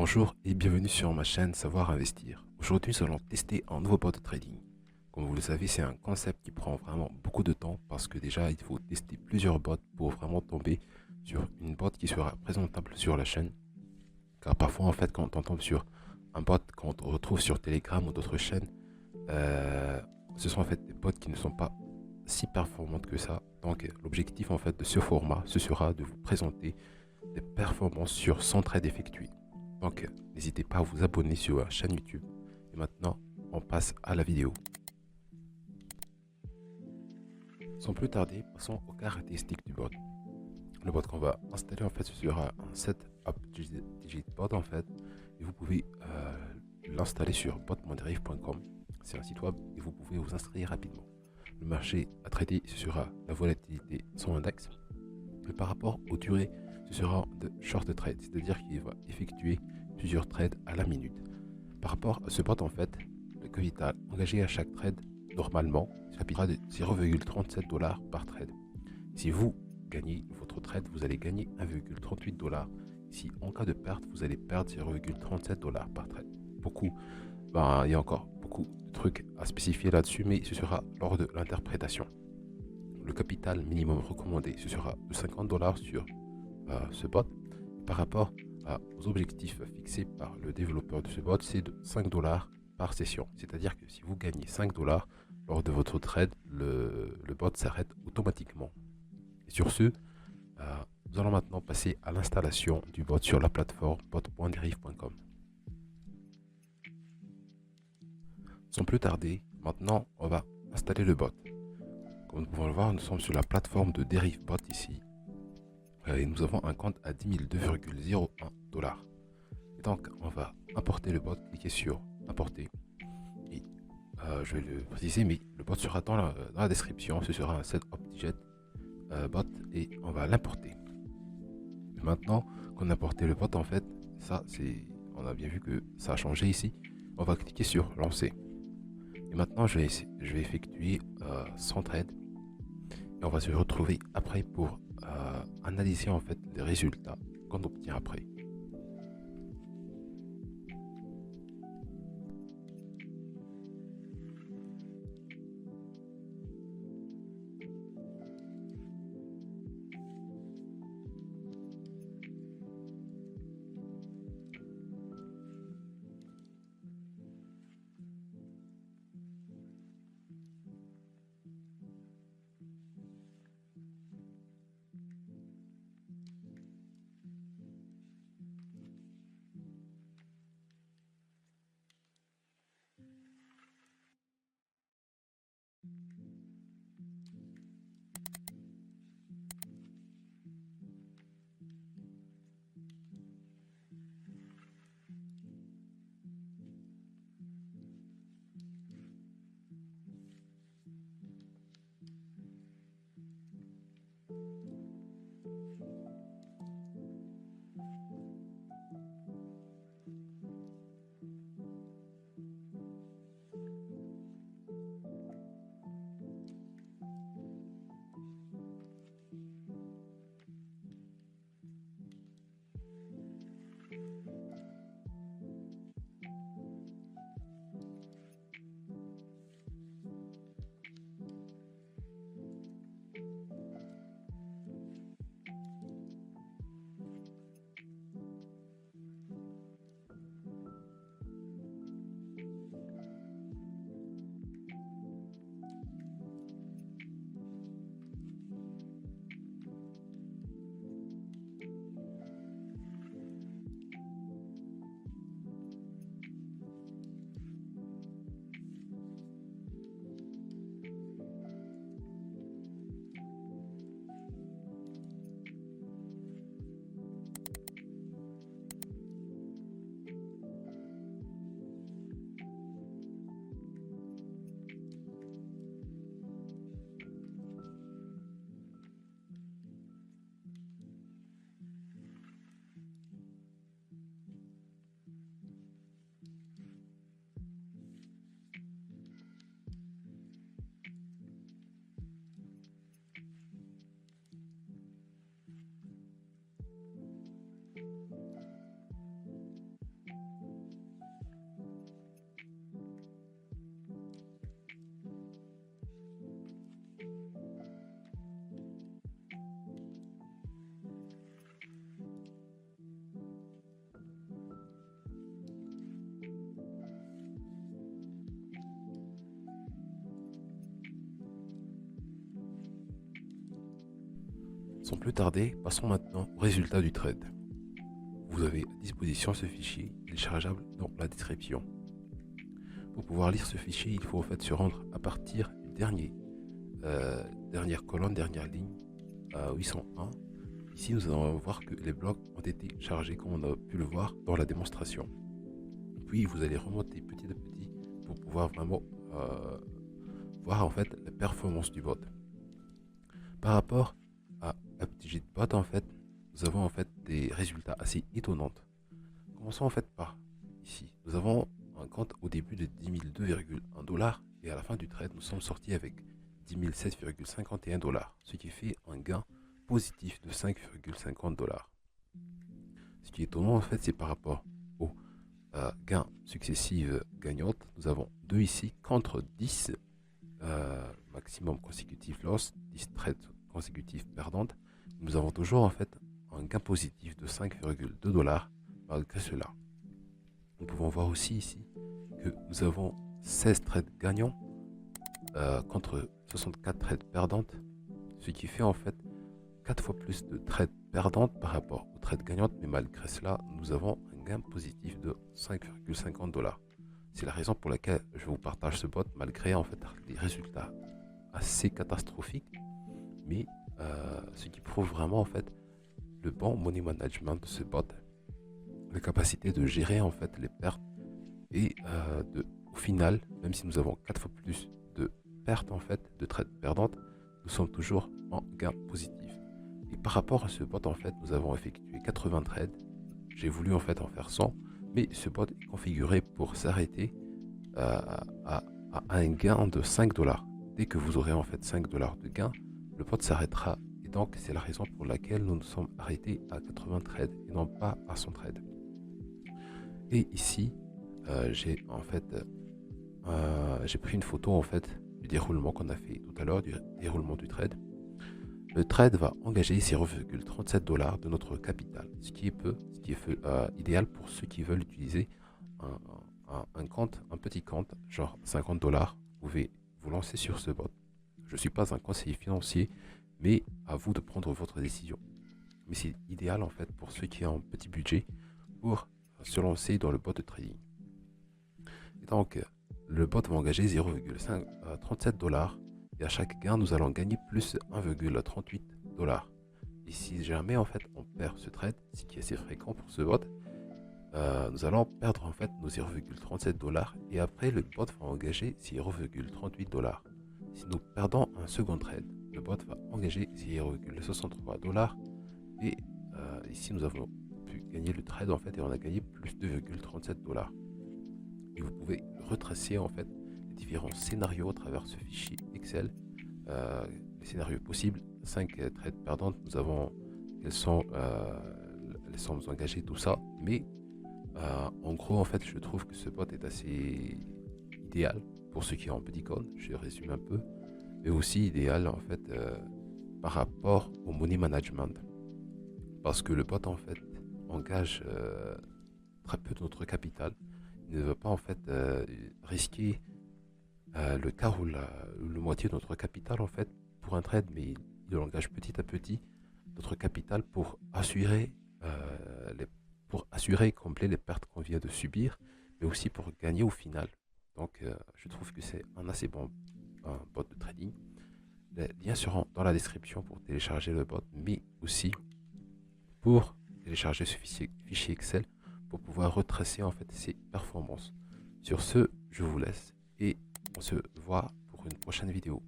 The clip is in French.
Bonjour et bienvenue sur ma chaîne Savoir Investir. Aujourd'hui, nous allons tester un nouveau bot de trading. Comme vous le savez, c'est un concept qui prend vraiment beaucoup de temps parce que déjà, il faut tester plusieurs bots pour vraiment tomber sur une bot qui sera présentable sur la chaîne. Car parfois, en fait, quand on tombe sur un bot qu'on retrouve sur Telegram ou d'autres chaînes, euh, ce sont en fait des bots qui ne sont pas si performantes que ça. Donc, l'objectif en fait de ce format, ce sera de vous présenter des performances sur 100 trades effectués. Donc, n'hésitez pas à vous abonner sur la chaîne YouTube. Et maintenant, on passe à la vidéo. Sans plus tarder, passons aux caractéristiques du bot. Le bot qu'on va installer, en fait, ce sera un setup digit bot, en fait. Et vous pouvez l'installer sur bot.derive.com. C'est un site web et vous pouvez vous inscrire rapidement. Le marché à traiter, ce sera la volatilité sans index. Et par rapport aux durées, ce sera de short trade, c'est-à-dire qu'il va effectuer plusieurs trades à la minute. Par rapport à ce bot, en fait, le capital engagé à chaque trade, normalement, s'appliquera de 0,37 dollars par trade. Si vous gagnez votre trade, vous allez gagner 1,38 dollars. Si en cas de perte, vous allez perdre 0,37 dollars par trade. Il y a encore beaucoup de trucs à spécifier là-dessus, mais ce sera lors de l'interprétation. Le capital minimum recommandé, ce sera de 50 dollars sur ce bot. Par rapport aux objectifs fixés par le développeur de ce bot, c'est de 5 dollars par session. C'est-à-dire que si vous gagnez 5 dollars lors de votre trade, le bot s'arrête automatiquement. Et sur ce, nous allons maintenant passer à l'installation du bot sur la plateforme bot.derive.com. Sans plus tarder, maintenant on va installer le bot. Comme nous pouvons le voir, nous sommes sur la plateforme de DeriveBot ici. Et nous avons un compte à 10 2,01 dollars. Et donc, on va importer le bot, cliquer sur importer. Et je vais le préciser, mais le bot sera dans la description. Ce sera un setup digit bot et on va l'importer. Maintenant qu'on a importé le bot, en fait, on a bien vu que ça a changé ici. On va cliquer sur lancer. Et maintenant, je vais effectuer 100 trades. Et on va se retrouver après pour analyser en fait les résultats qu'on obtient après. Sans plus tarder, passons maintenant au résultat du trade. Vous avez à disposition ce fichier téléchargeable dans la description. Pour pouvoir lire ce fichier, il faut en fait se rendre à partir du dernière colonne, dernière ligne, 801. Ici, nous allons voir que les blocs ont été chargés comme on a pu le voir dans la démonstration. Puis, vous allez remonter petit à petit pour pouvoir vraiment voir en fait la performance du bot. Par rapport à UpDigitBot, en fait, nous avons en fait des résultats assez étonnants. Commençons en fait par ici. Nous avons un compte au début de 10 002,1 $ et à la fin du trade, nous sommes sortis avec 10 007,51 $, ce qui fait un gain positif de 5,50 $. Ce qui est étonnant en fait, c'est par rapport aux gains successifs gagnantes. Nous avons 2 ici contre 10 maximum consécutif loss, 10 trades consécutifs perdantes. Nous avons toujours en fait un gain positif de 5,2 $ malgré cela. Nous pouvons voir aussi ici que nous avons 16 trades gagnants contre 64 trades perdantes, ce qui fait en fait 4 fois plus de trades perdantes par rapport aux trades gagnantes, mais malgré cela, nous avons un gain positif de 5,50 $. C'est la raison pour laquelle je vous partage ce bot, malgré en fait des résultats assez catastrophiques, mais ce qui prouve vraiment en fait le bon money management de ce bot, la capacité de gérer en fait les pertes et au final, même si nous avons 4 fois plus de pertes en fait, de trades perdantes, nous sommes toujours en gain positif. Et par rapport à ce bot en fait, nous avons effectué 80 trades. J'ai voulu en fait en faire 100, mais ce bot est configuré pour s'arrêter à un gain de 5 $. Dès que vous aurez en fait 5 $ de gain, le bot s'arrêtera. Et donc c'est la raison pour laquelle nous nous sommes arrêtés à 80 trades et non pas à 100 trades. Et ici, j'ai en fait j'ai pris une photo en fait du déroulement qu'on a fait tout à l'heure, du déroulement du trade. Le trade va engager 0,37 $ de notre capital, ce qui est peu, ce qui est idéal pour ceux qui veulent utiliser un compte, un petit compte, genre 50 $. Vous pouvez vous lancer sur ce bot. Je ne suis pas un conseiller financier, mais à vous de prendre votre décision. Mais c'est idéal en fait pour ceux qui ont un petit budget pour se lancer dans le bot de trading. Et donc, le bot va engager 0,37 $ et à chaque gain, nous allons gagner plus 1,38 $. Et si jamais en fait on perd ce trade, ce qui est assez fréquent pour ce bot, nous allons perdre en fait nos 0,37 $ et après le bot va engager 0,38 $. Si nous perdons un second trade, le bot va engager 0,63 $ et ici nous avons pu gagner le trade en fait et on a gagné plus 2,37 $. Et vous pouvez retracer en fait les différents scénarios à travers ce fichier Excel. Les scénarios possibles, 5 trades perdantes, nous avons quelles sont les sommes engagées, tout ça. Mais en gros, en fait, je trouve que ce bot est assez idéal pour ceux qui ont un petit compte. Je résume un peu, mais aussi idéal en fait par rapport au money management, parce que le bot en fait engage très peu de notre capital. Il ne veut pas en fait risquer le quart ou le moitié de notre capital en fait pour un trade, mais il engage petit à petit notre capital pour assurer et combler les pertes qu'on vient de subir, mais aussi pour gagner au final. Donc je trouve que c'est un assez bon bot de trading. Les liens seront dans la description pour télécharger le bot, mais aussi pour télécharger ce fichier Excel pour pouvoir retracer en fait ses performances. Sur ce, je vous laisse et on se voit pour une prochaine vidéo.